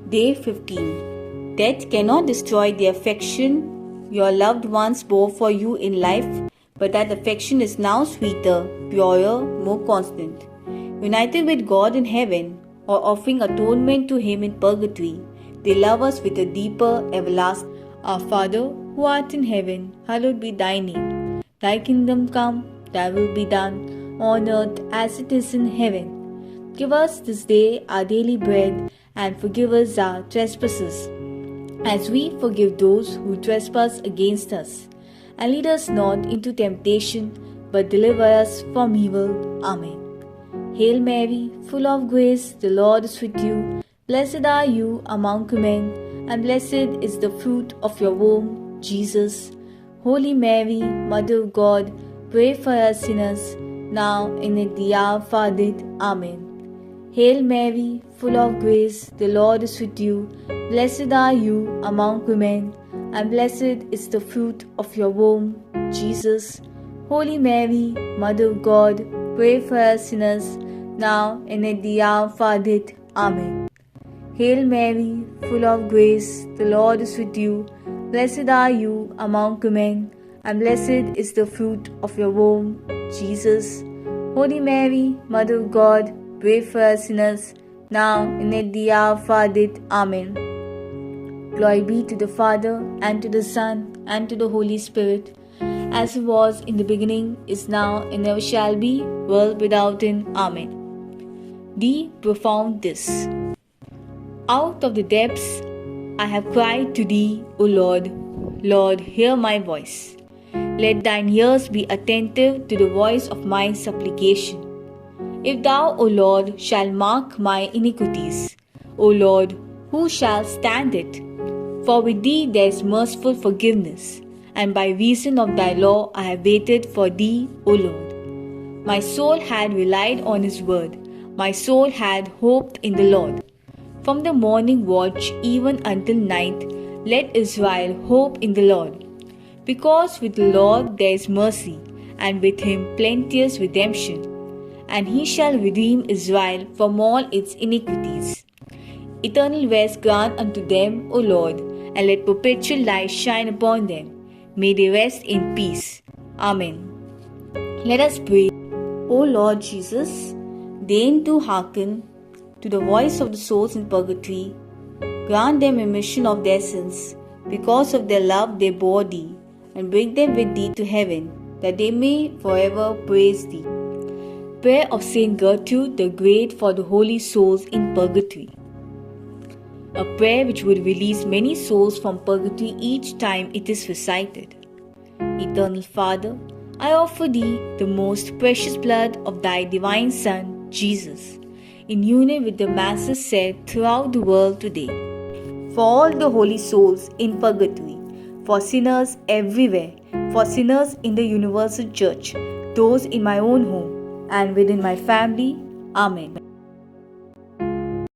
Day 15. Death cannot destroy the affection your loved ones bore for you in life, but that affection is now sweeter, purer, more constant. United with God in heaven, or offering atonement to Him in purgatory, they love us with a deeper, everlasting. Our Father, who art in heaven, hallowed be thy name. Thy kingdom come, thy will be done, on earth as it is in heaven. Give us this day our daily bread, and forgive us our trespasses, as we forgive those who trespass against us. And lead us not into temptation, but deliver us from evil. Amen. Hail Mary, full of grace, the Lord is with you. Blessed are you among women, and blessed is the fruit of your womb, Jesus. Holy Mary, Mother of God, pray for us sinners, now and at the hour of our death. Amen. Hail Mary, full of grace, the Lord is with you. Blessed are you among women, and blessed is the fruit of your womb, Jesus. Holy Mary, Mother of God, pray for us sinners, now and at the hour of our death. Amen. Hail Mary, full of grace, the Lord is with you. Blessed are you among women, and blessed is the fruit of your womb, Jesus. Holy Mary, Mother of God, pray for us sinners, now and at the hour of our death. Amen. Glory be to the Father, and to the Son, and to the Holy Spirit, as it was in the beginning, is now, and ever shall be, world without end. Amen. The profound this. Out of the depths I have cried to thee, O Lord. Lord, hear my voice. Let thine ears be attentive to the voice of my supplication. If thou, O Lord, shalt mark my iniquities, O Lord, who shall stand it? For with thee there is merciful forgiveness, and by reason of thy law I have waited for thee, O Lord. My soul had relied on his word, my soul had hoped in the Lord. From the morning watch even until night, let Israel hope in the Lord. Because with the Lord there is mercy, and with him plenteous redemption. And he shall redeem Israel from all its iniquities. Eternal rest grant unto them, O Lord, and let perpetual light shine upon them. May they rest in peace. Amen. Let us pray. O Lord Jesus, deign to hearken to the voice of the souls in purgatory. Grant them remission of their sins, because of their love they bore thee, and bring them with thee to heaven, that they may forever praise thee. Prayer of Saint Gertrude the Great for the holy souls in purgatory. A prayer which would release many souls from purgatory each time it is recited. Eternal Father, I offer thee the most precious blood of thy divine Son, Jesus, in union with the masses said throughout the world today. For all the holy souls in purgatory, for sinners everywhere, for sinners in the universal church, those in my own home, and within my family. Amen.